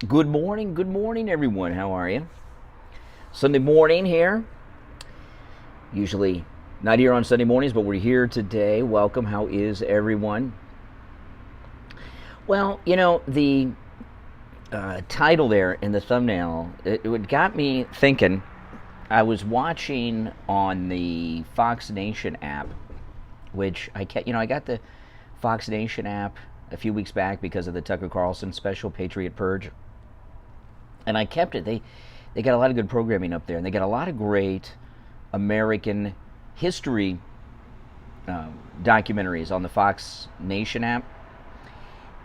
Good morning, everyone. How are you? Sunday morning here. Usually not here on Sunday mornings, but we're here today. Welcome. How is everyone? Well, the title there in the thumbnail, it got me thinking. I was watching on the Fox Nation app, which I got the Fox Nation app a few weeks back because of the Tucker Carlson special, Patriot Purge. And I kept it. They got a lot of good programming up there, and they got a lot of great American history documentaries on the Fox Nation app.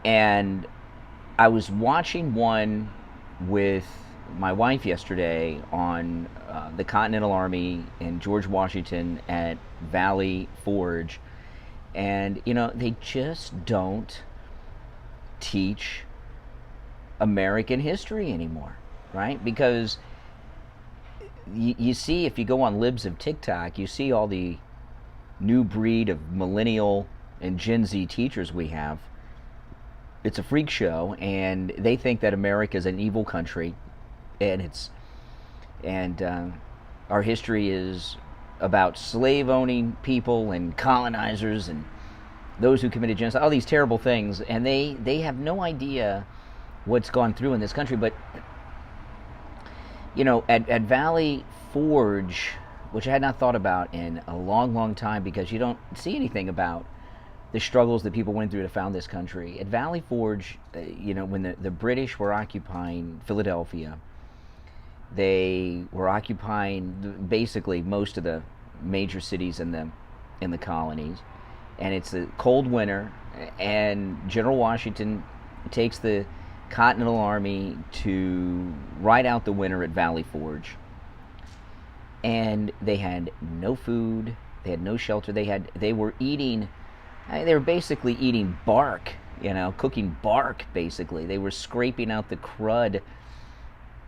And I was watching one with my wife yesterday on the Continental Army and George Washington at Valley Forge. And, they just don't teach American history anymore, right? Because you see, if you go on libs of TikTok, you see all the new breed of millennial and Gen Z teachers we have. It's a freak show, and they think that America is an evil country, and our history is about slave-owning people and colonizers and those who committed genocide, all these terrible things, and they have no idea what's gone through in this country. But at Valley Forge, which I had not thought about in a long time, because you don't see anything about the struggles that people went through to found this country. At Valley Forge, when the British were occupying Philadelphia, they were occupying basically most of the major cities in the colonies, and it's a cold winter, and General Washington takes the Continental Army to ride out the winter at Valley Forge. And they had no food, they had no shelter, they were basically eating bark, cooking bark basically. They were scraping out the crud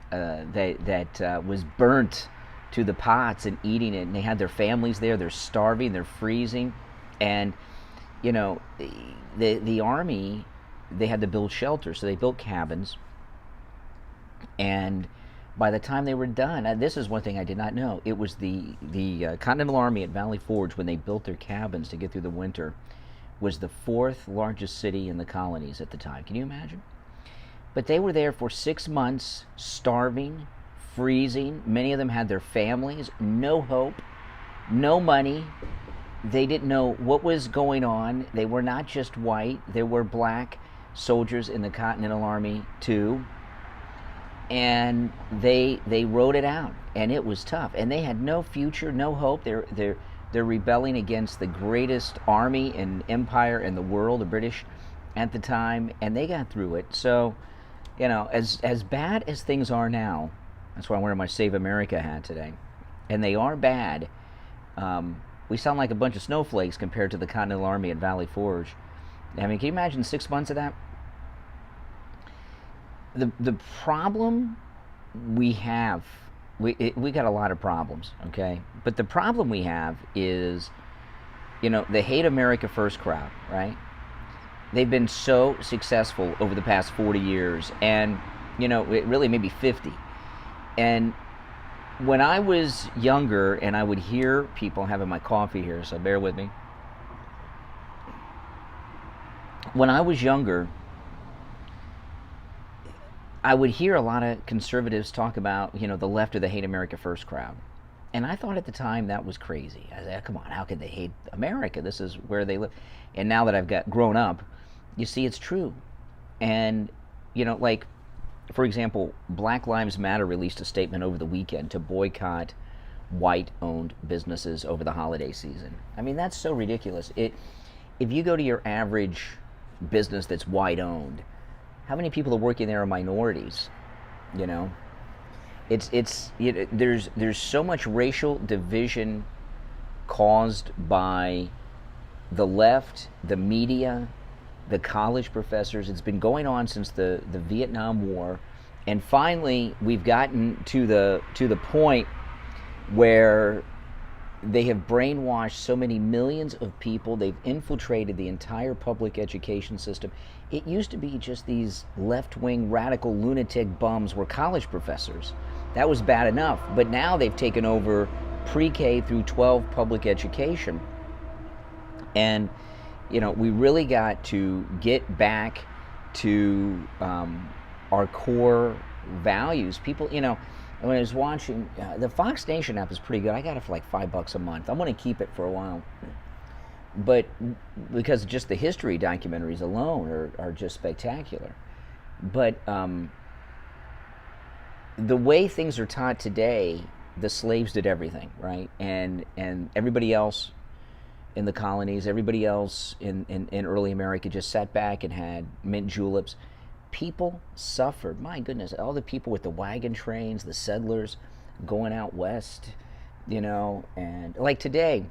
that was burnt to the pots and eating it. And they had their families there, they're starving, they're freezing. And the army, they had to build shelters, so they built cabins. And by the time they were done, this is one thing I did not know, it was the Continental Army at Valley Forge, when they built their cabins to get through the winter, was the fourth largest city in the colonies at the time. Can you imagine? But they were there for 6 months, starving, freezing. Many of them had their families, no hope, no money. They didn't know what was going on. They were not just white, there were black soldiers in the Continental Army too. And they rode it out, and it was tough. And they had no future, no hope. They're rebelling against the greatest army and empire in the world, the British at the time, and they got through it. So, as bad as things are now, that's why I'm wearing my Save America hat today, and they are bad. We sound like a bunch of snowflakes compared to the Continental Army at Valley Forge. I mean, can you imagine 6 months of that? The problem we have, we got a lot of problems, okay? But the problem we have is, the Hate America First crowd, right? They've been so successful over the past 40 years, and, really maybe 50. And when I was younger, and I would hear people having my coffee here, so bear with me. When I was younger, I would hear a lot of conservatives talk about, the left or the Hate America First crowd. And I thought at the time that was crazy. I said, come on, how could they hate America? This is where they live. And now that I've grown up, you see it's true. And, like, for example, Black Lives Matter released a statement over the weekend to boycott white-owned businesses over the holiday season. I mean, that's so ridiculous. If you go to your average business that's white-owned, how many people are working there are minorities? There's so much racial division caused by the left, the media, the college professors. It's been going on since the Vietnam War, and finally we've gotten to the point where they have brainwashed so many millions of people. They've infiltrated the entire public education system. It used to be just these left-wing radical lunatic bums were college professors. That was bad enough. But now they've taken over pre-K through 12 public education. And, you know, we really got to get back to our core values. People, you know, when I was watching, the Fox Nation app is pretty good. I got it for like $5 a month. I'm going to keep it for a while. But because just the history documentaries alone are just spectacular. But the way things are taught today, the slaves did everything, right? And everybody else in the colonies, everybody else in early America just sat back and had mint juleps. People suffered. My goodness, all the people with the wagon trains, the settlers going out west, you know, and like today,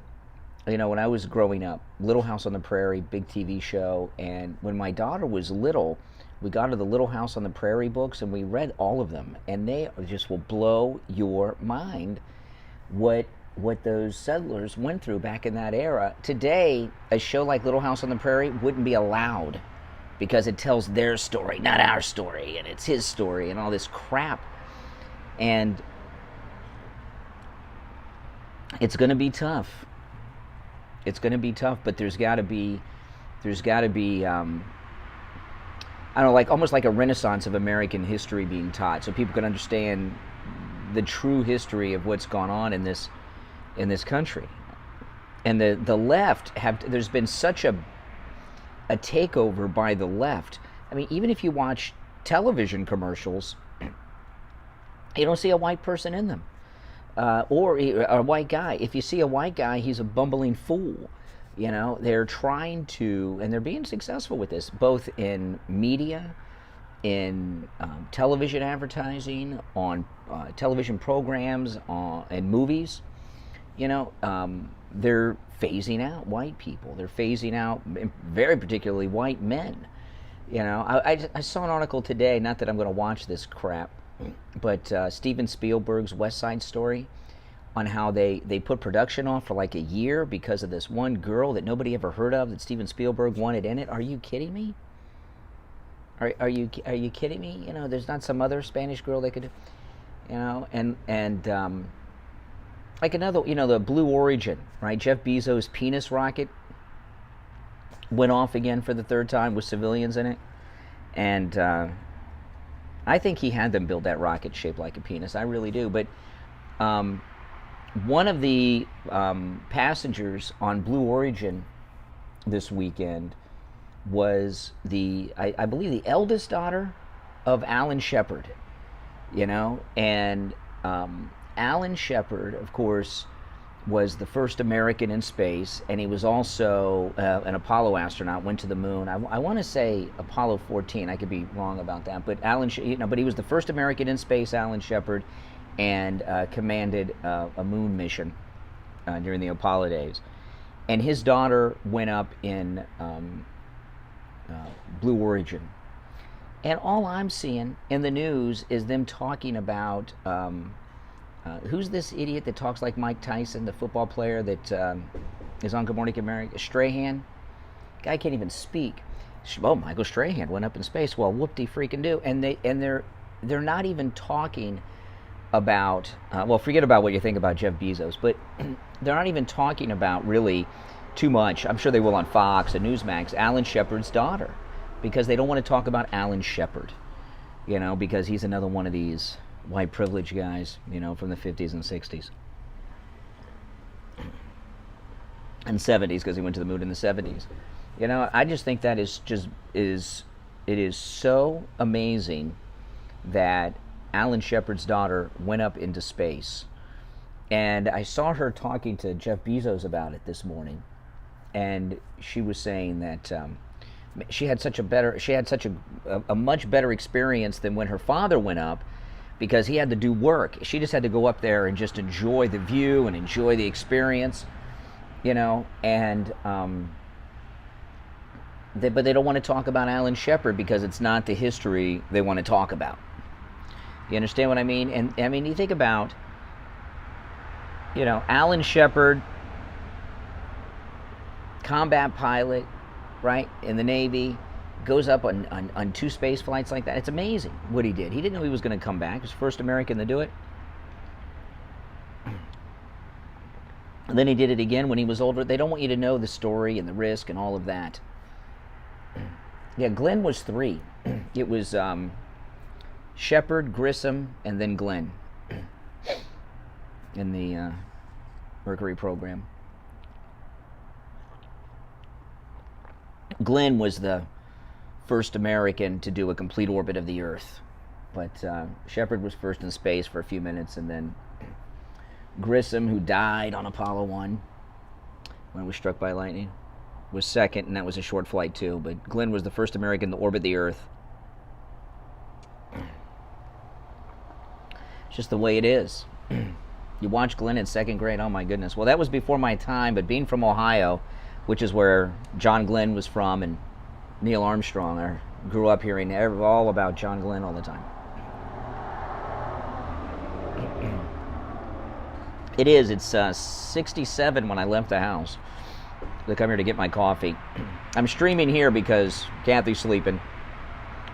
you know, when I was growing up, Little House on the Prairie, big TV show, and when my daughter was little, we got her the Little House on the Prairie books and we read all of them, and they just will blow your mind what those settlers went through back in that era. Today, a show like Little House on the Prairie wouldn't be allowed because it tells their story, not our story, and it's his story and all this crap. And it's going to be tough. It's going to be tough, but there's got to be I don't know, like almost like a renaissance of American history being taught, so people can understand the true history of what's gone on in this country. And the left there's been such a takeover by the left. I mean, even if you watch television commercials, you don't see a white person in them, or a white guy. If you see a white guy, he's a bumbling fool. You know, they're trying to, and they're being successful with this, both in media, in television advertising, on television programs, and movies. You know, they're phasing out white people. They're phasing out, very particularly, white men. You know, I saw an article today, not that I'm going to watch this crap, but Steven Spielberg's West Side Story, on how they put production off for like a year because of this one girl that nobody ever heard of that Steven Spielberg wanted in it. Are you kidding me? Are you kidding me? You know, there's not some other Spanish girl they could, you know, and like another, you know, the Blue Origin, right? Jeff Bezos' penis rocket went off again for the third time with civilians in it, and I think he had them build that rocket shaped like a penis. I really do. But one of the passengers on Blue Origin this weekend was I believe the eldest daughter of Alan Shepard, you know, and Alan Shepard, of course, was the first American in space, and he was also an Apollo astronaut, went to the moon. I want to say Apollo 14. I could be wrong about that, but but he was the first American in space, Alan Shepard, and commanded a moon mission during the Apollo days. And his daughter went up in Blue Origin. And all I'm seeing in the news is them talking about who's this idiot that talks like Mike Tyson, the football player that is on Good Morning America? Strahan. Guy can't even speak. Oh, Michael Strahan went up in space. Well, whoop-de-freaking-do. And they're not even talking about, well, forget about what you think about Jeff Bezos, but they're not even talking about really too much. I'm sure they will on Fox and Newsmax, Alan Shepard's daughter, because they don't want to talk about Alan Shepard, you know, because he's another one of these white privilege guys, you know, from the 50s and 60s and 70s, because he went to the moon in the 70s. You know, I just think that it is so amazing that Alan Shepard's daughter went up into space. And I saw her talking to Jeff Bezos about it this morning, and she was saying that she had such a much better experience than when her father went up, because he had to do work. She just had to go up there and just enjoy the view and enjoy the experience, you know. And but they don't want to talk about Alan Shepard because it's not the history they want to talk about. You understand what I mean? And I mean, you think about Alan Shepard, combat pilot, right, in the Navy, goes up on 2 space flights like that. It's amazing what he did. He didn't know he was going to come back. He was the first American to do it. And then he did it again when he was older. They don't want you to know the story and the risk and all of that. Yeah, Glenn was 3. It was Shepard, Grissom, and then Glenn in the Mercury program. Glenn was the first American to do a complete orbit of the Earth, but Shepard was first in space for a few minutes, and then Grissom, who died on Apollo 1 when it was struck by lightning, was second, and that was a short flight too, but Glenn was the first American to orbit the Earth. It's just the way it is. You watch Glenn in 2nd grade, oh my goodness. Well, that was before my time, but being from Ohio, which is where John Glenn was from, and Neil Armstrong, I grew up hearing all about John Glenn all the time. It's 67 when I left the house to come here to get my coffee. I'm streaming here because Kathy's sleeping.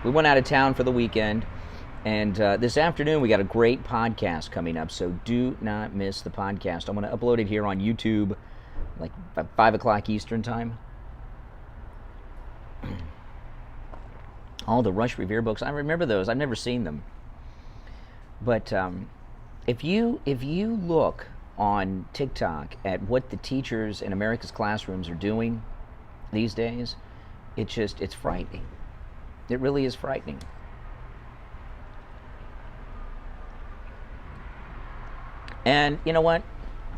We went out of town for the weekend, and this afternoon we got a great podcast coming up, so do not miss the podcast. I'm going to upload it here on YouTube, like 5 o'clock Eastern time. All the Rush Revere books, I remember those. I've never seen them. But if you look on TikTok at what the teachers in America's classrooms are doing these days, it's frightening. It really is frightening. And you know what?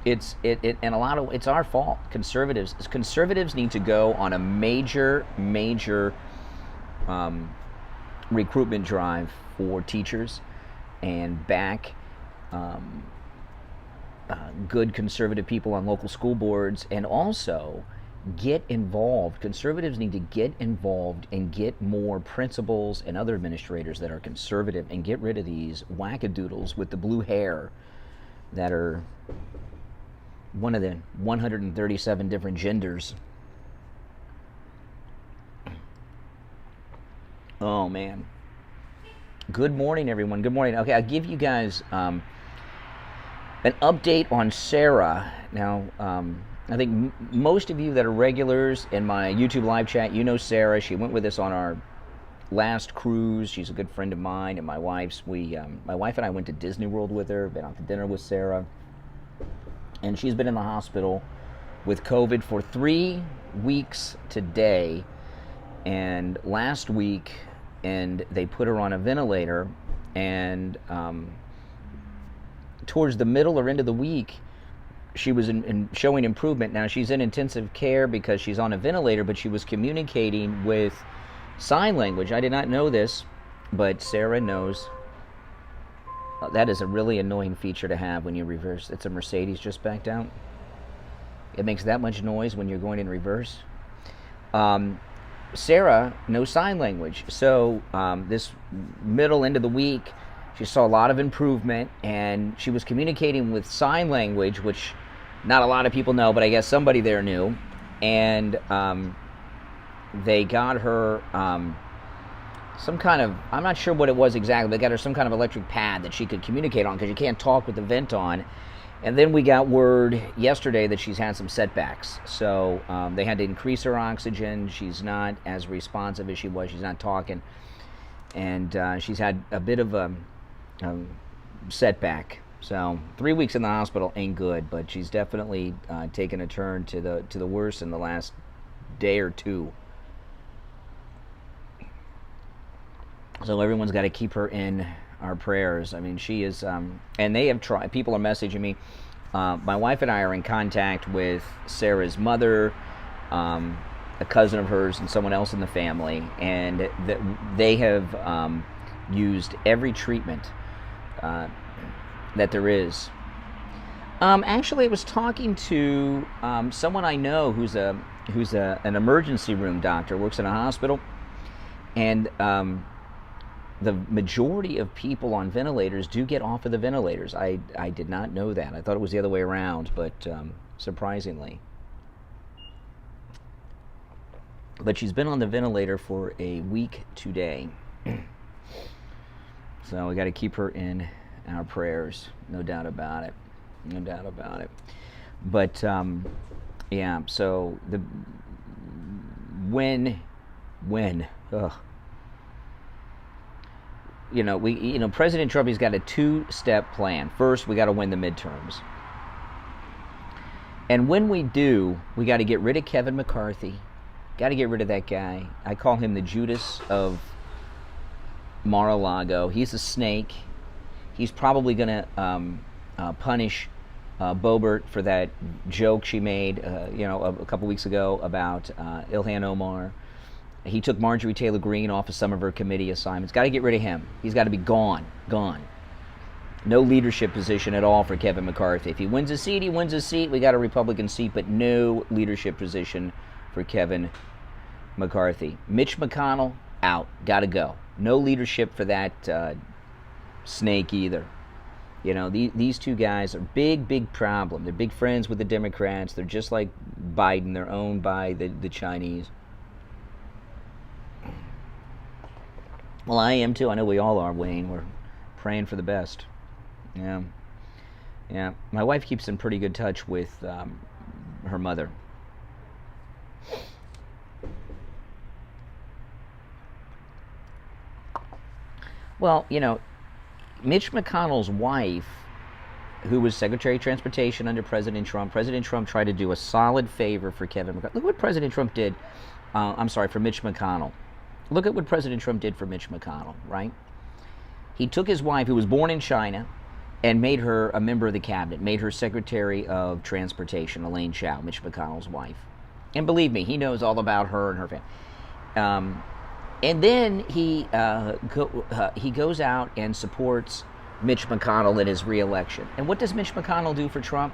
It's our fault. Conservatives need to go on a major recruitment drive for teachers and back good conservative people on local school boards, and also get involved. Conservatives need to get involved and get more principals and other administrators that are conservative, and get rid of these wackadoodles with the blue hair that are one of the 137 different genders. Oh man. Good morning, everyone. Good morning. Okay, I'll give you guys an update on Sarah. Now, I think most of you that are regulars in my YouTube live chat, you know Sarah. She went with us on our last cruise. She's a good friend of mine and my wife's. My wife and I went to Disney World with her, been out to dinner with Sarah. And she's been in the hospital with COVID for 3 weeks today. And last week, and they put her on a ventilator, and towards the middle or end of the week, she was showing improvement. Now, she's in intensive care because she's on a ventilator, but she was communicating with sign language. I did not know this, but Sarah knows. That is a really annoying feature to have when you reverse. It's a Mercedes just backed out. It makes that much noise when you're going in reverse. Sarah knows sign language. So this middle end of the week, she saw a lot of improvement, and she was communicating with sign language, which not a lot of people know, but I guess somebody there knew. And they got her some kind of, I'm not sure what it was exactly, but they got her some kind of electric pad that she could communicate on, because you can't talk with the vent on. And then we got word yesterday that she's had some setbacks. So they had to increase her oxygen. She's not as responsive as she was. She's not talking. And she's had a bit of a setback. So 3 weeks in the hospital ain't good, but she's definitely taken a turn to the worse in the last day or two. So everyone's got to keep her in our prayers. I mean, she is, and they have tried, people are messaging me. My wife and I are in contact with Sarah's mother, a cousin of hers, and someone else in the family, and they have used every treatment that there is. Actually, I was talking to someone I know who's an emergency room doctor, works in a hospital, and the majority of people on ventilators do get off of the ventilators. I did not know that. I thought it was the other way around, but surprisingly. But she's been on the ventilator for a week today. So we got to keep her in our prayers, no doubt about it. No doubt about it. But yeah, so when President Trump, he's got a two-step plan. First, we got to win the midterms. And when we do, we got to get rid of Kevin McCarthy. Got to get rid of that guy. I call him the Judas of Mar-a-Lago. He's a snake. He's probably going to punish Boebert for that joke she made, a couple weeks ago about Ilhan Omar. He took Marjorie Taylor Greene off of some of her committee assignments. Got to get rid of him. He's got to be gone. No leadership position at all for Kevin McCarthy. If he wins a seat, he wins a seat. We got a Republican seat, but no leadership position for Kevin McCarthy. Mitch McConnell, out. Got to go. No leadership for that snake either. These two guys are big problem. They're big friends with the Democrats. They're just like Biden. They're owned by the Chinese. Well, I am too. I know we all are, Wayne. We're praying for the best. Yeah. My wife keeps in pretty good touch with her mother. Well, Mitch McConnell's wife, who was Secretary of Transportation under President Trump tried to do a solid favor for Kevin McCarthy. Look what President Trump did. For Mitch McConnell. Look at what President Trump did for Mitch McConnell, right? He took his wife, who was born in China, and made her a member of the cabinet, made her Secretary of Transportation, Elaine Chao, Mitch McConnell's wife. And believe me, he knows all about her and her family. And then he goes out and supports Mitch McConnell in his re-election. And what does Mitch McConnell do for Trump?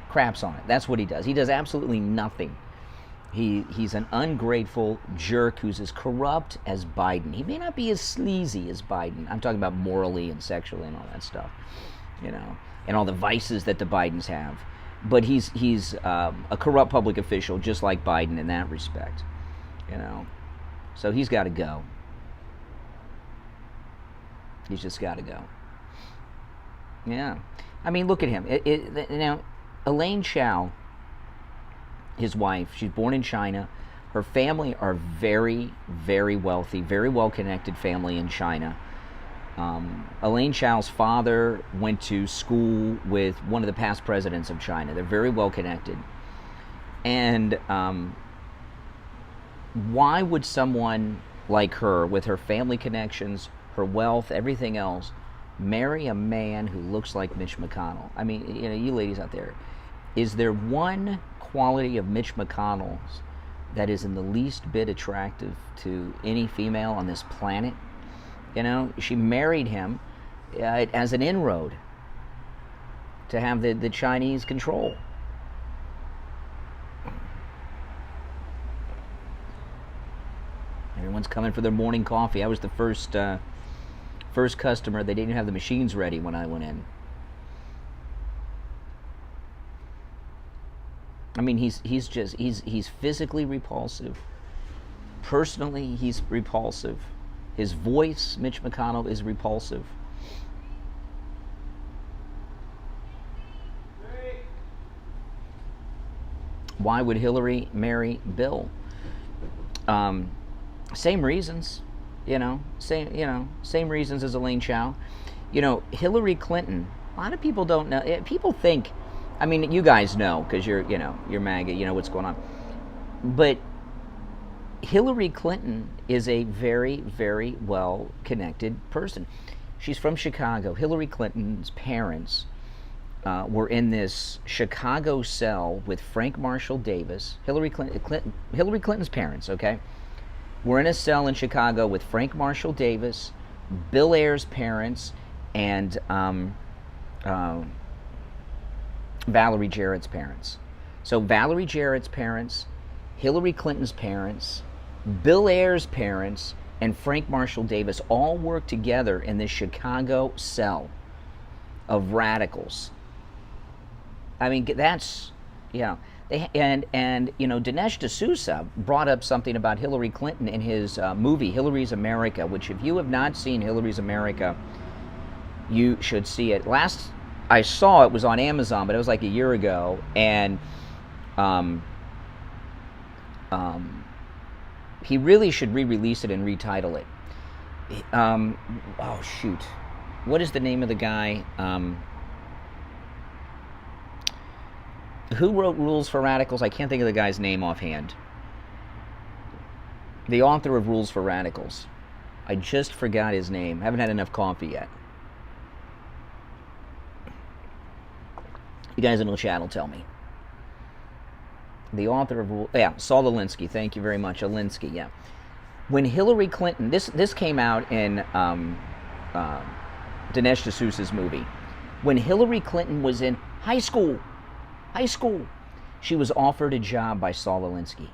Craps on it. That's what he does. He does absolutely nothing. He's an ungrateful jerk who's as corrupt as Biden. He may not be as sleazy as Biden. I'm talking about morally and sexually and all that stuff, and all the vices that the Bidens have. But he's a corrupt public official, just like Biden in that respect, So he's got to go. He's just got to go. Yeah, I mean, look at him. Now, Elaine Chao, his wife, she's born in China. Her family are very, very wealthy, very well-connected family in China. Elaine Chao's father went to school with one of the past presidents of China. They're very well-connected. And why would someone like her, with her family connections, her wealth, everything else, marry a man who looks like Mitch McConnell? I mean, you ladies out there, is there one quality of Mitch McConnell's that is in the least bit attractive to any female on this planet? She married him as an inroad to have the Chinese control. Everyone's coming for their morning coffee. I was the first customer. They didn't have the machines ready when I went in. I mean, he's physically repulsive. Personally, he's repulsive. His voice, Mitch McConnell, is repulsive. Why would Hillary marry Bill? Same reasons, same reasons as Elaine Chao. Hillary Clinton, a lot of people don't know. People think, I mean, you guys know because you're MAGA, you know what's going on. But Hillary Clinton is a very, very well-connected person. She's from Chicago. Hillary Clinton's parents were in this Chicago cell with Frank Marshall Davis. Hillary Clinton's parents, okay? We're in a cell in Chicago with Frank Marshall Davis, Bill Ayers' parents, and Valerie Jarrett's parents. So Valerie Jarrett's parents, Hillary Clinton's parents, Bill Ayers' parents, and Frank Marshall Davis all worked together in this Chicago cell of radicals. I mean, that's, and you know, Dinesh D'Souza brought up something about Hillary Clinton in his movie Hillary's America, which if you have not seen Hillary's America, you should see it. Last I saw it was on Amazon, but it was like a year ago, and he really should re-release it and retitle it. Oh shoot, what is the name of the guy? Who wrote Rules for Radicals? I can't think of the guy's name offhand. The author of Rules for Radicals. I just forgot his name. Haven't had enough coffee yet. You guys in the chat will tell me. The author of Rules, Saul Alinsky. Thank you very much, Alinsky. Yeah. When Hillary Clinton, this came out in Dinesh D'Souza's movie. When Hillary Clinton was in high school, she was offered a job by Saul Alinsky.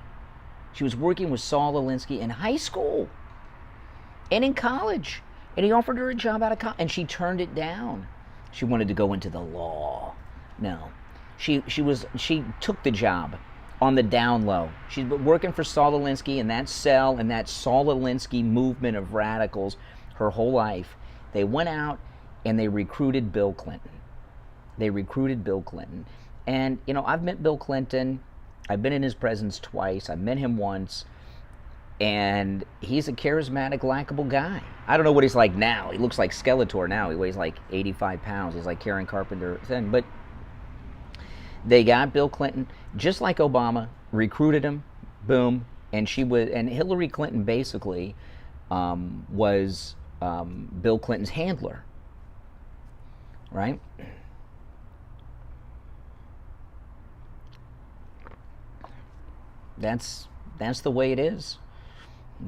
She was working with Saul Alinsky in high school and in college, and he offered her a job out of college, and she turned it down. She wanted to go into the law. No, she took the job on the down low. She's been working for Saul Alinsky in that cell and that Saul Alinsky movement of radicals her whole life. They went out and they recruited Bill Clinton. And, you know, I've met Bill Clinton. I've been in his presence twice. I've met him once. And he's a charismatic, likable guy. I don't know what he's like now. He looks like Skeletor now. He weighs like 85 pounds. He's like Karen Carpenter thin. But they got Bill Clinton, just like Obama, recruited him, boom. And Hillary Clinton basically was Bill Clinton's handler, right? That's the way it is,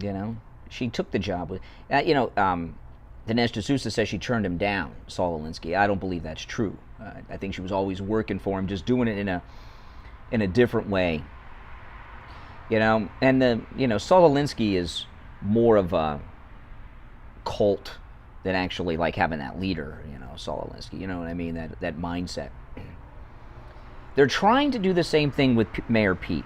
you know. She took the job with, Dinesh D'Souza says she turned him down, Saul Alinsky. I don't believe that's true. I think she was always working for him, just doing it in a different way, you know. And Saul Alinsky is more of a cult than actually like having that leader, you know, Saul Alinsky. You know what I mean? That mindset. They're trying to do the same thing with Mayor Pete.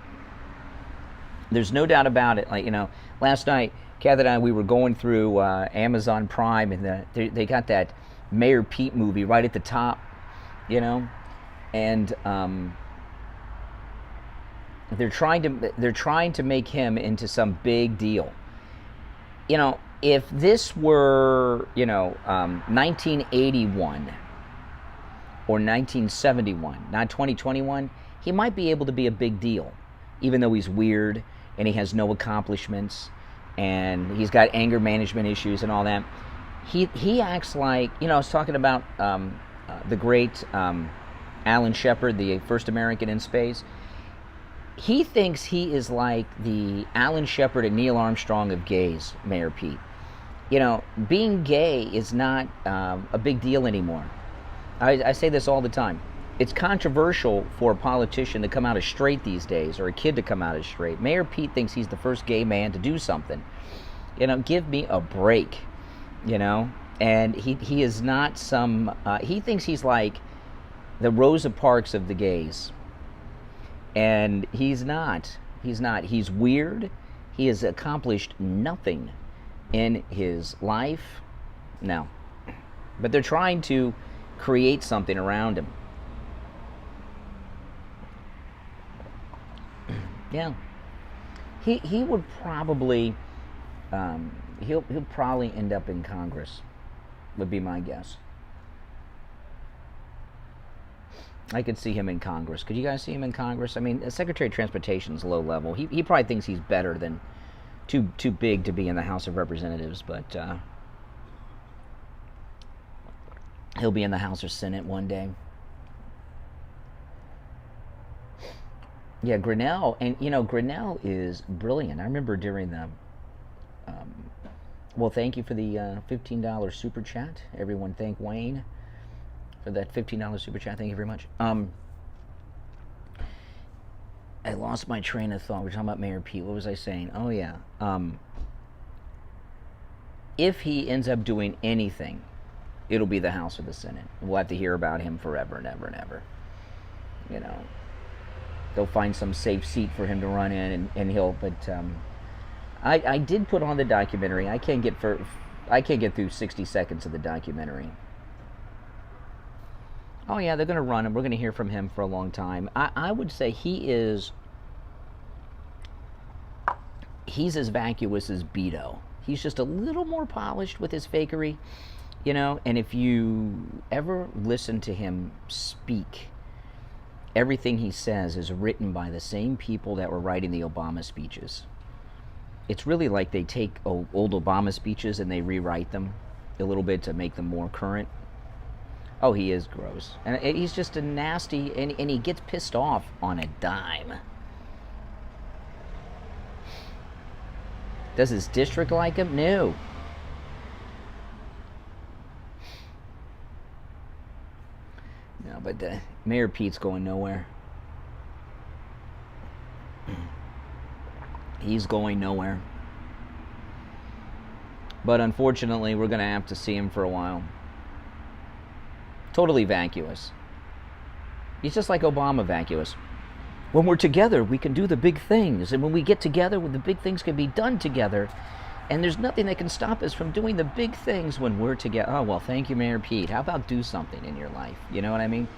There's no doubt about it. Like, you know, last night, Kathy and I, we were going through Amazon Prime, and they got that Mayor Pete movie right at the top, you know, and they're trying to make him into some big deal. You know, if this were 1981 or 1971, not 2021, he might be able to be a big deal, even though he's weird and he has no accomplishments and he's got anger management issues and all that. He acts like, you know, I was talking about the great Alan Shepard, the first American in space. He thinks he is like the Alan Shepard and Neil Armstrong of gays, Mayor Pete. You know, being gay is not a big deal anymore. I say this all the time. It's controversial for a politician to come out as straight these days, or a kid to come out as straight. Mayor Pete thinks he's the first gay man to do something. You know, give me a break, you know? And he is not some, he thinks he's like the Rosa Parks of the gays. And he's not. He's weird. He has accomplished nothing in his life. No. But they're trying to create something around him. Yeah, he would probably he'll probably end up in Congress, would be my guess. I could see him in Congress. Could you guys see him in Congress? I mean, Secretary of Transportation's low level. He probably thinks he's better than too big to be in the House of Representatives, but he'll be in the House or Senate one day. Yeah, Grinnell, and you know, Grinnell is brilliant. I remember during the, well, thank you for the $15 super chat. Everyone thank Wayne for that $15 super chat. Thank you very much. I lost my train of thought. We're talking about Mayor Pete. What was I saying? Oh, yeah. if he ends up doing anything, it'll be the House or the Senate. We'll have to hear about him forever and ever and ever. You know, they'll find some safe seat for him to run in, and he'll. But I did put on the documentary. I can't get through 60 seconds of the documentary. Oh yeah, they're going to run him. We're going to hear from him for a long time. I would say he's as vacuous as Beto. He's just a little more polished with his fakery, you know. And if you ever listen to him speak, everything he says is written by the same people that were writing the Obama speeches. It's really like they take old Obama speeches and they rewrite them a little bit to make them more current. Oh, he is gross. And he's just a nasty, and he gets pissed off on a dime. Does his district like him? No. No, but Mayor Pete's going nowhere. He's going nowhere. But unfortunately, we're going to have to see him for a while. Totally vacuous. He's just like Obama vacuous. When we're together, we can do the big things. And when we get together, the big things can be done together. And there's nothing that can stop us from doing the big things when we're together. Oh, well, thank you, Mayor Pete. How about do something in your life? You know what I mean?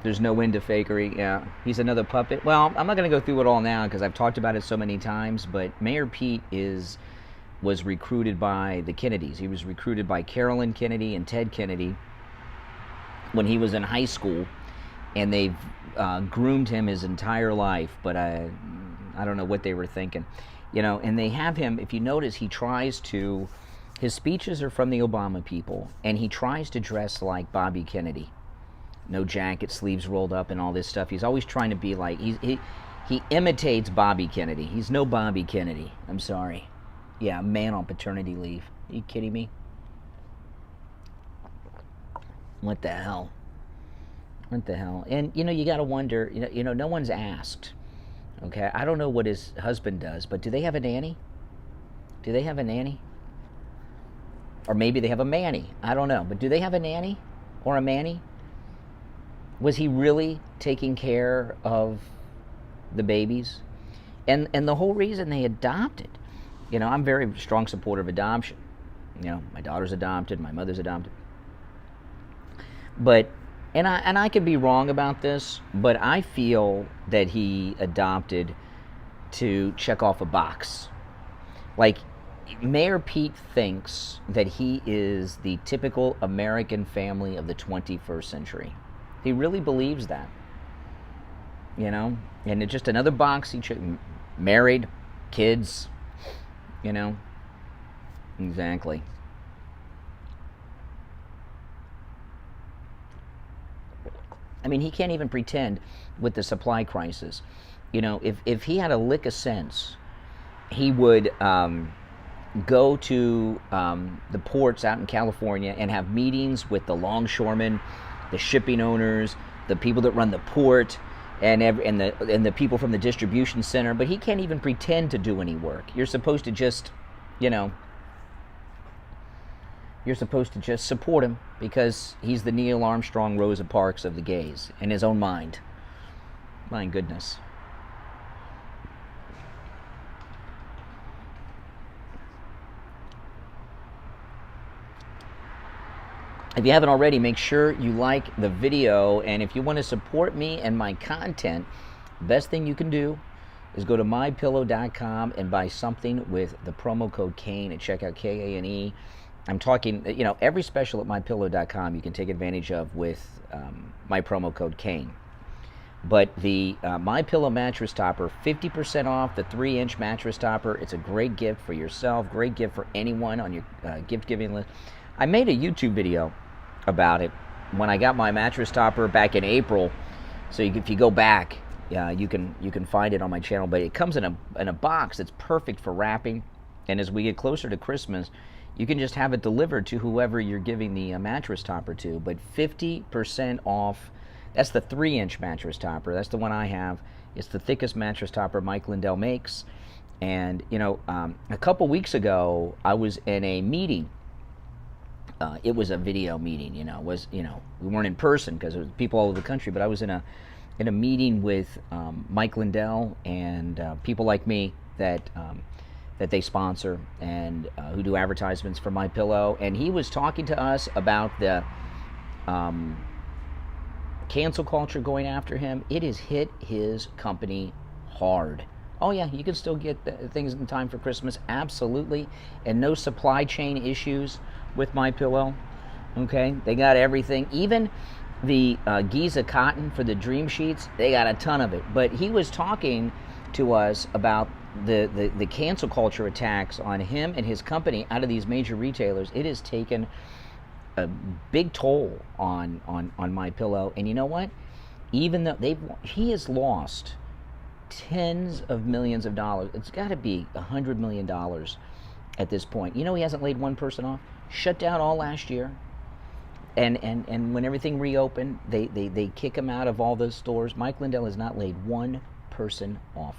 There's no end to fakery. Yeah, he's another puppet. Well, I'm not going to go through it all now because I've talked about it so many times, but Mayor Pete was recruited by the Kennedys. He was recruited by Carolyn Kennedy and Ted Kennedy when he was in high school, and they've groomed him his entire life, but I don't know what they were thinking. You know, and they have him, if you notice, his speeches are from the Obama people, and he tries to dress like Bobby Kennedy. No jacket, sleeves rolled up, and all this stuff. He's always trying to be like, he imitates Bobby Kennedy. He's no Bobby Kennedy. I'm sorry. Yeah, a man on paternity leave. Are you kidding me? What the hell? What the hell? And, you know, you got to wonder, you know, no one's asked. Okay, I don't know what his husband does, but do they have a nanny? Do they have a nanny? Or maybe they have a manny. I don't know. But do they have a nanny or a manny? Was he really taking care of the babies? And the whole reason they adopted, you know, I'm very strong supporter of adoption. You know, my daughter's adopted, my mother's adopted. But, and I could be wrong about this, but I feel that he adopted to check off a box. Like, Mayor Pete thinks that he is the typical American family of the 21st century. He really believes that, you know, and it's just another box. Married, kids, you know, exactly. I mean, he can't even pretend with the supply crisis. You know, if he had a lick of sense, he would go to the ports out in California and have meetings with the longshoremen, the shipping owners, the people that run the port, and the people from the distribution center. But he can't even pretend to do any work. You're supposed to just, you know, you're supposed to just support him because he's the Neil Armstrong, Rosa Parks of the gays in his own mind. My goodness. If you haven't already, make sure you like the video, and if you want to support me and my content, the best thing you can do is go to MyPillow.com and buy something with the promo code Kane and check out Kane. I'm talking, you know, every special at MyPillow.com you can take advantage of with my promo code Kane. But the MyPillow mattress topper, 50% off the 3-inch mattress topper. It's a great gift for yourself, great gift for anyone on your gift-giving list. I made a YouTube video about it when I got my mattress topper back in April. So if you go back, you can find it on my channel. But it comes in a box that's perfect for wrapping. And as we get closer to Christmas, you can just have it delivered to whoever you're giving the mattress topper to. But 50% off That's the 3-inch mattress topper. That's the one I have. It's the thickest mattress topper Mike Lindell makes. And, a couple weeks ago, I was in a meeting. It was a video meeting, we weren't in person because it was people all over the country, but I was in a meeting with Mike Lindell and people like me that they sponsor and who do advertisements for MyPillow. And he was talking to us about the cancel culture going after him. It has hit his company hard. Oh yeah, you can still get things in time for Christmas, absolutely, and no supply chain issues with MyPillow. Okay, they got everything, even the Giza cotton for the dream sheets. They got a ton of it. But he was talking to us about the cancel culture attacks on him and his company out of these major retailers. It has taken a big toll on MyPillow, and you know what? Even though he has lost tens of millions of dollars. It's got to be $100 million at this point. He hasn't laid one person off. Shut down all last year. And when everything reopened, they kick him out of all those stores. Mike Lindell has not laid one person off.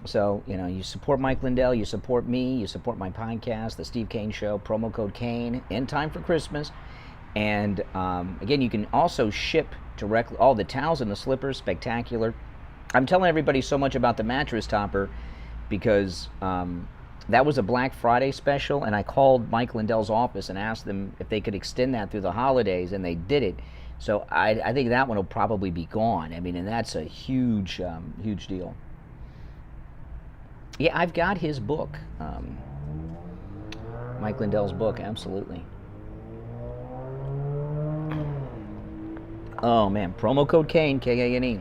So, you support Mike Lindell, you support me, you support my podcast, The Steve Kane Show, promo code Kane, in time for Christmas. And again, you can also ship directly all the towels and the slippers, spectacular. I'm telling everybody so much about the mattress topper because that was a Black Friday special, and I called Mike Lindell's office and asked them if they could extend that through the holidays, and they did it. So I think that one will probably be gone. And that's a huge, huge deal. Yeah, I've got his book, Mike Lindell's book, absolutely. Oh man, promo code Kane, K-A-N-E.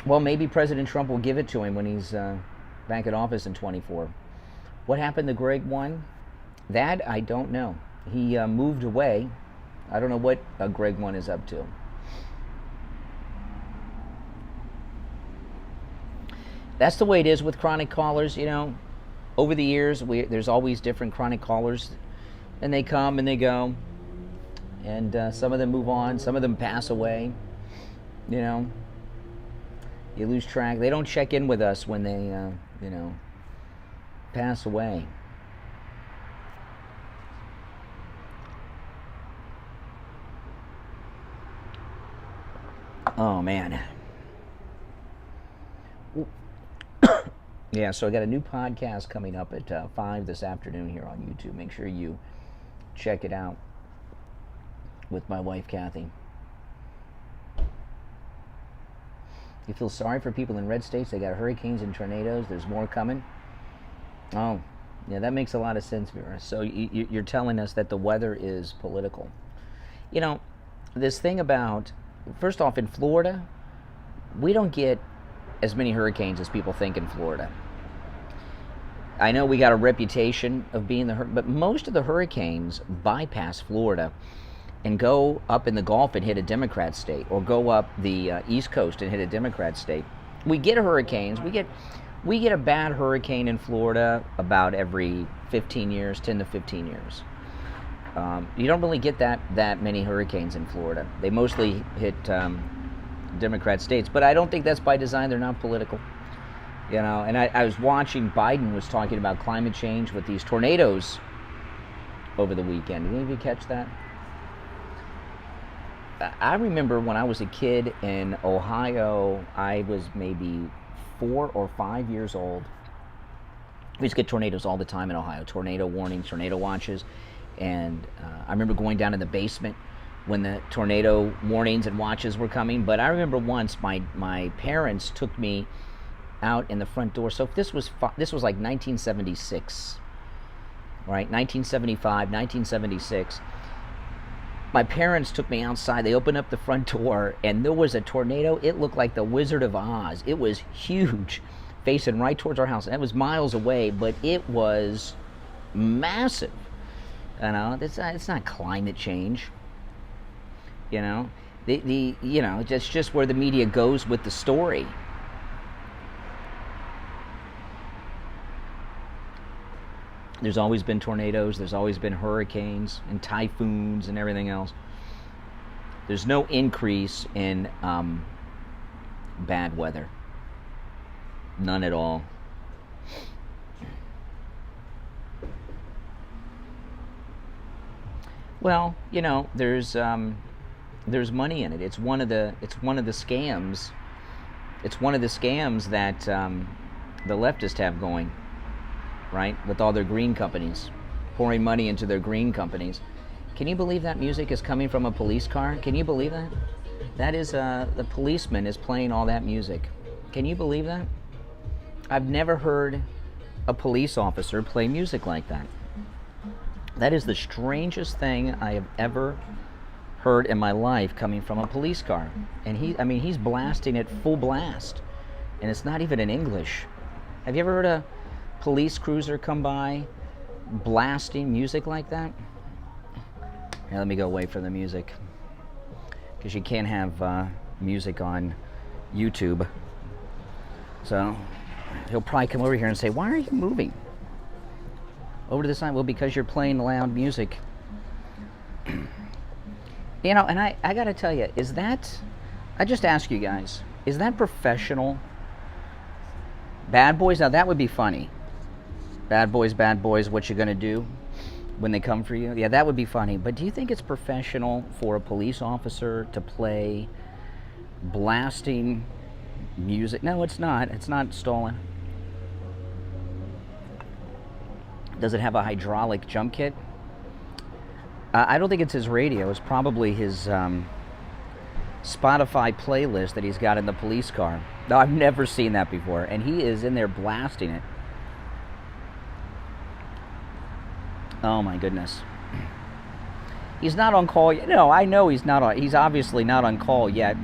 Well, maybe President Trump will give it to him when he's back in office in 24. What happened to Greg 1? That I don't know. He moved away. I don't know what Greg 1 is up to. That's the way it is with chronic callers, Over the years, there's always different chronic callers, and they come and they go. And some of them move on, some of them pass away. You lose track. They don't check in with us when they, pass away. Oh, man. Yeah, so I got a new podcast coming up at 5 this afternoon here on YouTube. Make sure you check it out. With my wife, Kathy. You feel sorry for people in red states. They got hurricanes and tornadoes. There's more coming. Oh, yeah, that makes a lot of sense, Vera. So you're telling us that the weather is political. This thing about, first off, in Florida, we don't get as many hurricanes as people think in Florida. I know we got a reputation of being but most of the hurricanes bypass Florida and go up in the Gulf and hit a Democrat state, or go up the East Coast and hit a Democrat state. We get hurricanes. We get a bad hurricane in Florida about every 15 years, 10 to 15 years. You don't really get that many hurricanes in Florida. They mostly hit Democrat states, but I don't think that's by design. They're not political. And I was watching, Biden was talking about climate change with these tornadoes over the weekend. Did any of you catch that? I remember when I was a kid in Ohio, I was maybe 4 or 5 years old. We used to get tornadoes all the time in Ohio, tornado warnings, tornado watches. And I remember going down in the basement when the tornado warnings and watches were coming. But I remember once my parents took me out in the front door. So if this was like 1976, right? 1975, 1976. My parents took me outside. They opened up the front door, and there was a tornado. It looked like the Wizard of Oz. It was huge, facing right towards our house. And it was miles away, but it was massive. It's not climate change. It's just where the media goes with the story. There's always been tornadoes, there's always been hurricanes and typhoons and everything else. There's no increase in bad weather. None at all. Well, you know, there's money in it. It's one of the scams. It's one of the scams that the leftists have going, right? With all their green companies, pouring money into their green companies. Can you believe that music is coming from a police car? Can you believe that? That is the policeman is playing all that music. Can you believe that? I've never heard a police officer play music like that. That is the strangest thing I have ever heard in my life coming from a police car. And he's blasting it full blast. And it's not even in English. Have you ever heard a police cruiser come by blasting music like that? Here, let me go away from the music. Because you can't have music on YouTube. So he'll probably come over here and say, "Why are you moving over to the side?" Well, because you're playing loud music. You know, and I got to tell you, is that, I just ask you guys, is that professional? Bad boys? Now that would be funny. Bad boys, what you going to do when they come for you? Yeah, that would be funny. But do you think it's professional for a police officer to play blasting music? No, it's not. It's not stolen. Does it have a hydraulic jump kit? I don't think it's his radio. It's probably his Spotify playlist that he's got in the police car. No, I've never seen that before. And he is in there blasting it. Oh my goodness. He's not on call yet. No, I know he's not on. He's obviously not on call yet.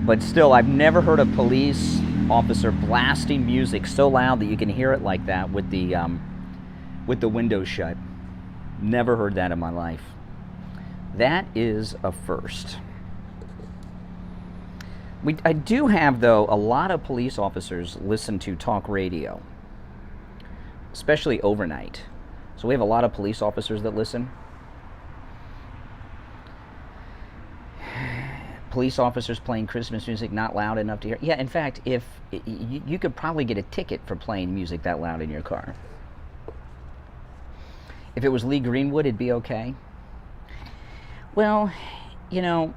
But still, I've never heard a police officer blasting music so loud that you can hear it like that with the windows shut. Never heard that in my life. That is a first. I do have, though, a lot of police officers listen to talk radio, especially overnight. So we have a lot of police officers that listen. Police officers playing Christmas music not loud enough to hear. Yeah, in fact, if you could probably get a ticket for playing music that loud in your car. If it was Lee Greenwood, it'd be okay. Well, you know,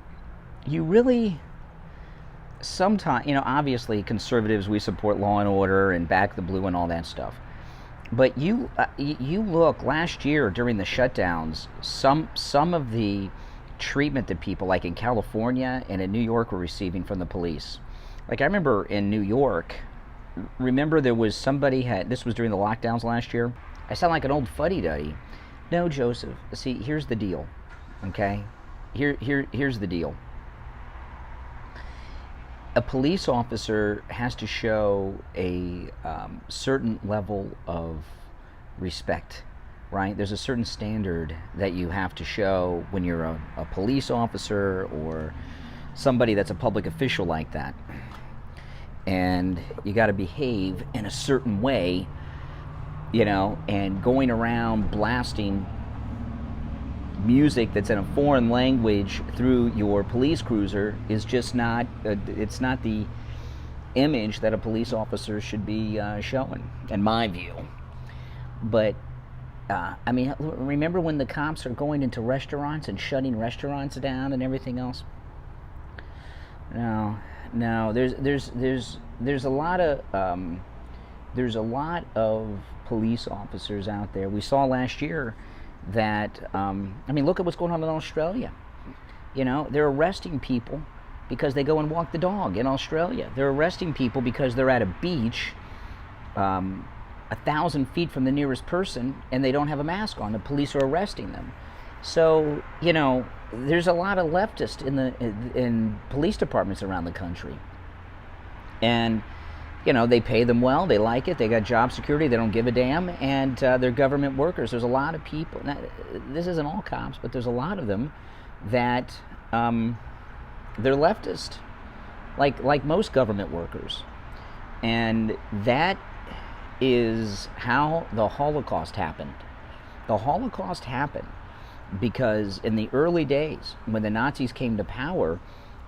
you really sometimes, you know, obviously conservatives, we support law and order and back the blue and all that stuff. But you look, last year during the shutdowns, some of the treatment that people, like in California and in New York, were receiving from the police. Like I remember in New York, there was somebody this was during the lockdowns last year. I sound like an old fuddy-duddy. No, Joseph. See, here's the deal. Okay? Here's the deal. A police officer has to show a certain level of respect, right? There's a certain standard that you have to show when you're a police officer or somebody that's a public official like that. And you got to behave in a certain way, you know, and going around blasting music that's in a foreign language through your police cruiser is just not, it's not the image that a police officer should be showing, in my view. But, I mean, remember when the cops are going into restaurants and shutting restaurants down and everything else? No, there's a lot of police officers out there. We saw last year that, I mean, look at what's going on in Australia. You know, they're arresting people because they go and walk the dog in Australia. They're arresting people because they're at a beach 1,000 feet from the nearest person and they don't have a mask on. The police are arresting them. So, you know, there's a lot of leftists in police departments around the country. And, you know, they pay them well, they like it, they got job security, they don't give a damn, and they're government workers. There's a lot of people, this isn't all cops, but there's a lot of them that they're leftist, like most government workers. And that is how the Holocaust happened. The Holocaust happened because in the early days, when the Nazis came to power,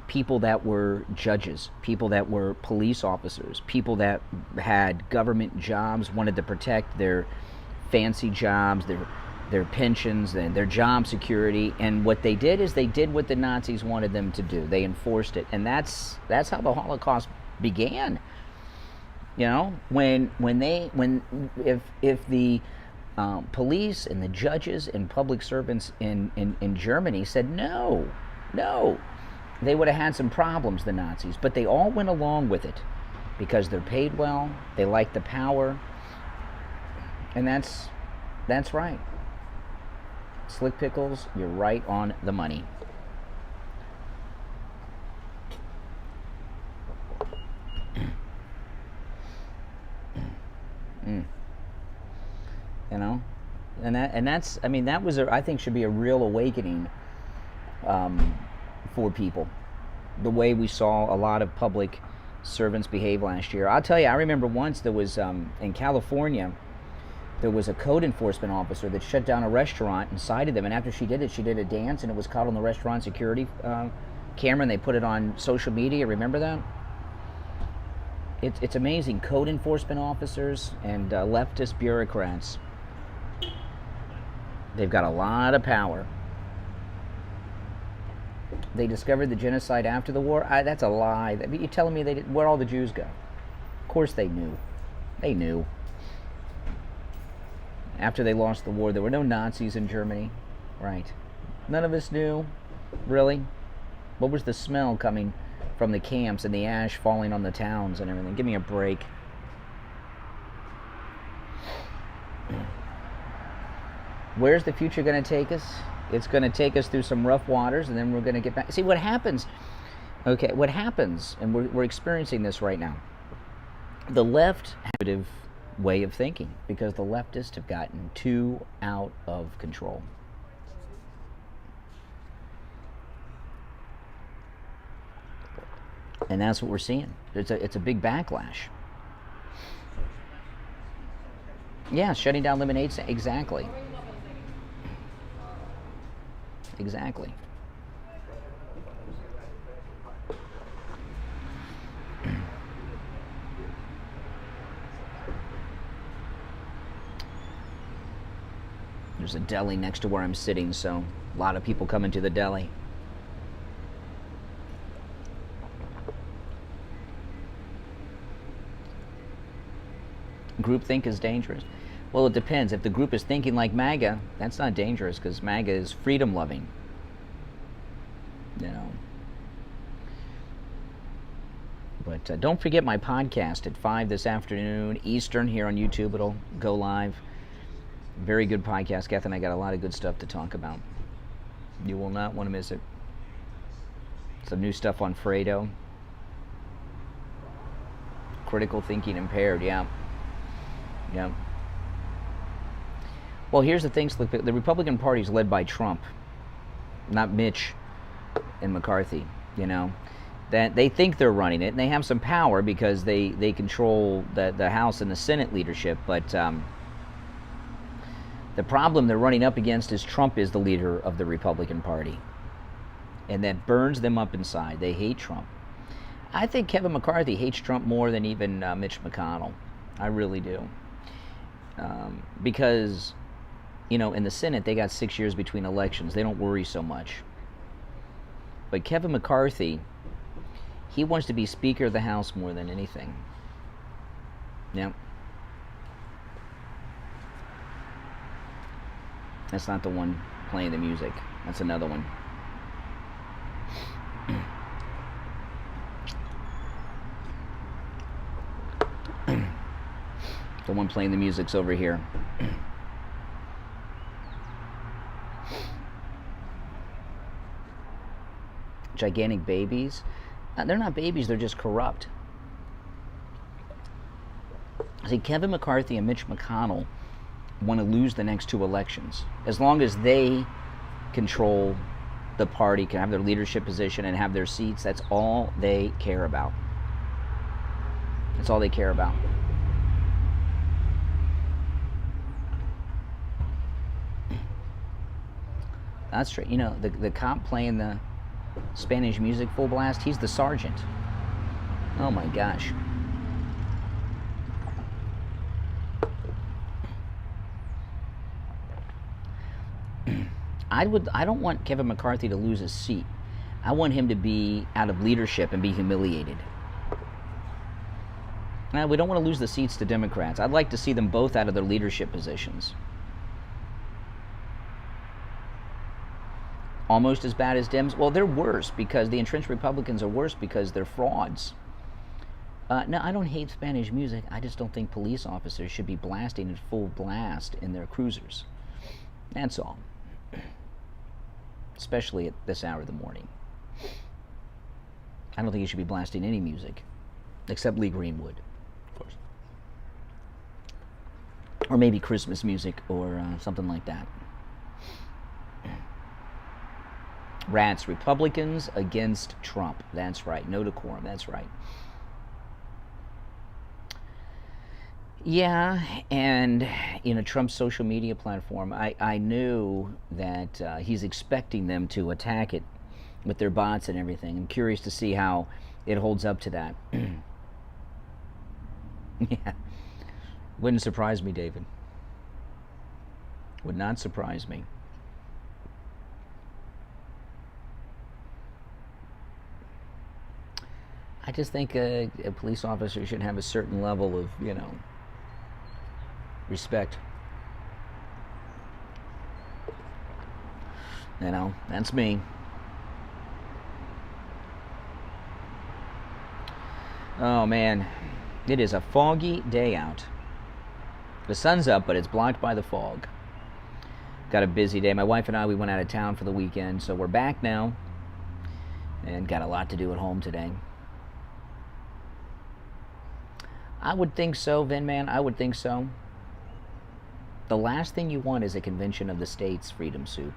people that were judges, people that were police officers, people that had government jobs wanted to protect their fancy jobs, their pensions, and their job security. And what they did is they did what the Nazis wanted them to do. They enforced it, and that's how the Holocaust began. You know, if the police and the judges and public servants in Germany said no, they would have had some problems, the Nazis. But they all went along with it because they're paid well, they like the power, and that's right. Slick Pickles, you're right on the money. You know, that's I mean, that was I think should be a real awakening for people. The way we saw a lot of public servants behave last year. I'll tell you, I remember once there was in California, there was a code enforcement officer that shut down a restaurant and cited them. And after she did it, she did a dance, and it was caught on the restaurant security camera, and they put it on social media. Remember that? It's amazing. Code enforcement officers and leftist bureaucrats. They've got a lot of power. They discovered the genocide after the war? That's a lie. You're telling me where'd all the Jews go? Of course they knew. They knew. After they lost the war, there were no Nazis in Germany. Right. None of us knew. Really? What was the smell coming from the camps and the ash falling on the towns and everything? Give me a break. Where's the future going to take us? It's going to take us through some rough waters, and then we're going to get back. See what happens. Okay, what happens, and we're experiencing this right now. The left have way of thinking because the leftists have gotten too out of control. And that's what we're seeing. It's a big backlash. Yeah, shutting down lemonade. Exactly. Exactly. There's a deli next to where I'm sitting, so a lot of people come into the deli. Groupthink is dangerous. Well, it depends. If the group is thinking like MAGA, that's not dangerous because MAGA is freedom-loving. You know. But don't forget my podcast at 5 this afternoon Eastern here on YouTube. It'll go live. Very good podcast. Kath and I got a lot of good stuff to talk about. You will not want to miss it. Some new stuff on Fredo. Critical thinking impaired, yeah. Yeah. Well, here's the thing, the Republican Party is led by Trump, not Mitch and McCarthy, you know. That they think they're running it, and they have some power because they control the House and the Senate leadership, but the problem they're running up against is Trump is the leader of the Republican Party, and that burns them up inside. They hate Trump. I think Kevin McCarthy hates Trump more than even Mitch McConnell. I really do. Because, you know, in the Senate, they got 6 years between elections. They don't worry so much. But Kevin McCarthy, he wants to be Speaker of the House more than anything. Yeah. That's not the one playing the music. That's another one. The one playing the music's over here. Gigantic babies. They're not babies, they're just corrupt. See, Kevin McCarthy and Mitch McConnell want to lose the next 2 elections. As long as they control the party, can have their leadership position and have their seats, that's all they care about. That's all they care about. That's true. You know, the cop playing the Spanish music full blast, he's the sergeant. Oh my gosh. I don't want Kevin McCarthy to lose his seat. I want him to be out of leadership and be humiliated. Now, we don't want to lose the seats to Democrats. I'd like to see them both out of their leadership positions. Almost as bad as Dems? Well, they're worse because the entrenched Republicans are worse because they're frauds. No, I don't hate Spanish music. I just don't think police officers should be blasting at full blast in their cruisers. That's all. Especially at this hour of the morning. I don't think you should be blasting any music, except Lee Greenwood, of course. Or maybe Christmas music or something like that. Rats, Republicans against Trump. That's right. No decorum. That's right. Yeah, and you know, Trump's social media platform, I knew that he's expecting them to attack it with their bots and everything. I'm curious to see how it holds up to that. Yeah. Wouldn't surprise me, David. Would not surprise me. I just think a police officer should have a certain level of, you know, respect. You know, that's me. Oh man, it is a foggy day out. The sun's up, but it's blocked by the fog. Got a busy day. My wife and I, we went out of town for the weekend, so we're back now. And got a lot to do at home today. I would think so, Vin Man. I would think so. The last thing you want is a convention of the states, Freedom Soup.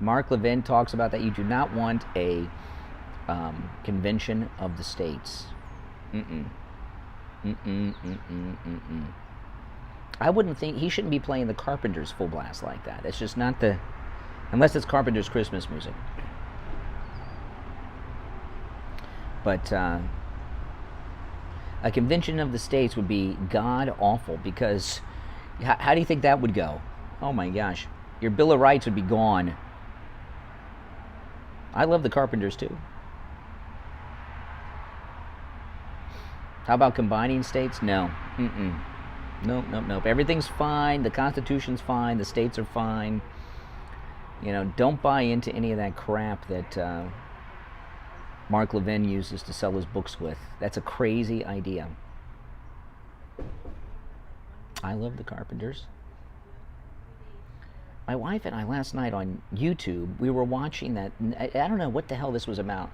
Mark Levin talks about that. You do not want a convention of the states. I wouldn't think he shouldn't be playing the Carpenters full blast like that. It's just not the, unless it's Carpenters Christmas music. But a convention of the states would be god awful because how do you think that would go? Oh my gosh, your Bill of Rights would be gone. I love the Carpenters too. How about combining states? No. Nope. Everything's fine. The Constitution's fine. The states are fine. You know, don't buy into any of that crap that Mark Levin uses to sell his books with. That's a crazy idea. I love the Carpenters. My wife and I last night on YouTube, we were watching that. I don't know what the hell this was about.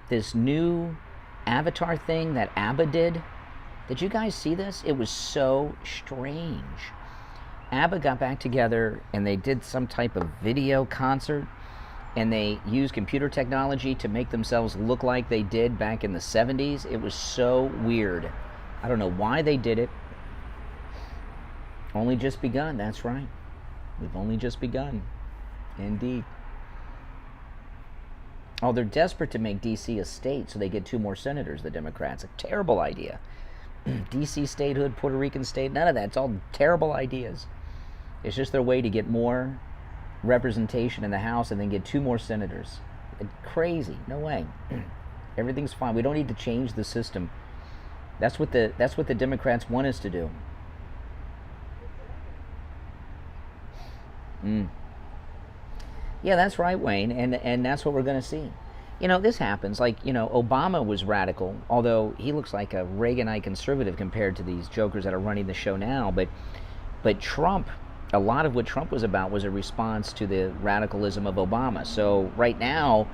This new Avatar thing that ABBA did. Did you guys see this? It was so strange. ABBA got back together and they did some type of video concert and they used computer technology to make themselves look like they did back in the 70s. It was so weird. I don't know why they did it. Only just begun, that's right. We've only just begun. Indeed. Oh, they're desperate to make D.C. a state so they get 2 more senators, the Democrats. A terrible idea. D.C. statehood, Puerto Rican state, none of that. It's all terrible ideas. It's just their way to get more representation in the House and then get 2 more senators. Crazy. No way. Everything's fine. We don't need to change the system. That's what the Democrats want us to do. Yeah, that's right, Wayne, and that's what we're going to see. You know, this happens. Like, you know, Obama was radical, although he looks like a Reaganite conservative compared to these jokers that are running the show now. But Trump, a lot of what Trump was about was a response to the radicalism of Obama. So right now,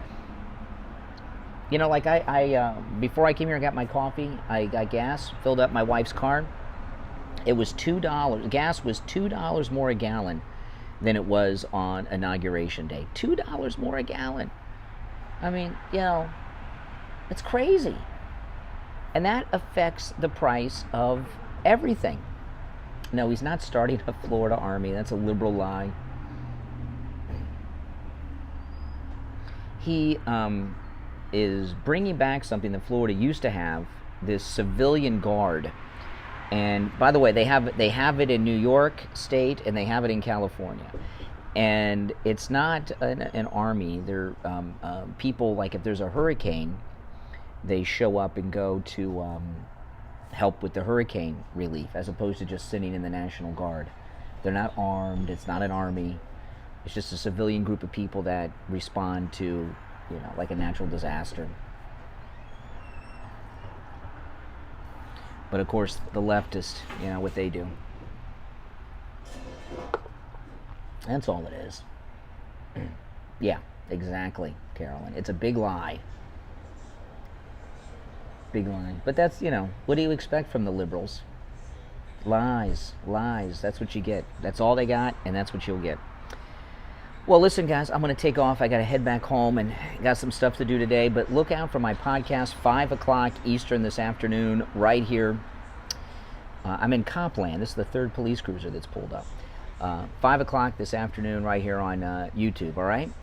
you know, like I before I came here and got my coffee, I got gas, filled up my wife's car. It was $2. Gas was $2 more a gallon than it was on Inauguration Day. $2 more a gallon. I mean, you know, it's crazy. And that affects the price of everything. No, he's not starting a Florida army. That's a liberal lie. he is bringing back something that Florida used to have, this civilian guard. And by the way, they have it in New York State and they have it in California. And it's not an army. They're people, like if there's a hurricane, they show up and go to help with the hurricane relief, as opposed to just sitting in the National Guard. They're not armed. It's not an army. It's just a civilian group of people that respond to, like a natural disaster. But of course, the leftists, what they do. That's all it is. Yeah, exactly, Carolyn. It's a big lie. Big lie. But that's, what do you expect from the liberals? Lies, lies. That's what you get. That's all they got, and that's what you'll get. Well, listen, guys, I'm going to take off. I got to head back home and got some stuff to do today. But look out for my podcast, 5 o'clock Eastern this afternoon, right here. I'm in Copland. This is the third police cruiser that's pulled up. 5 o'clock this afternoon right here on YouTube, all right?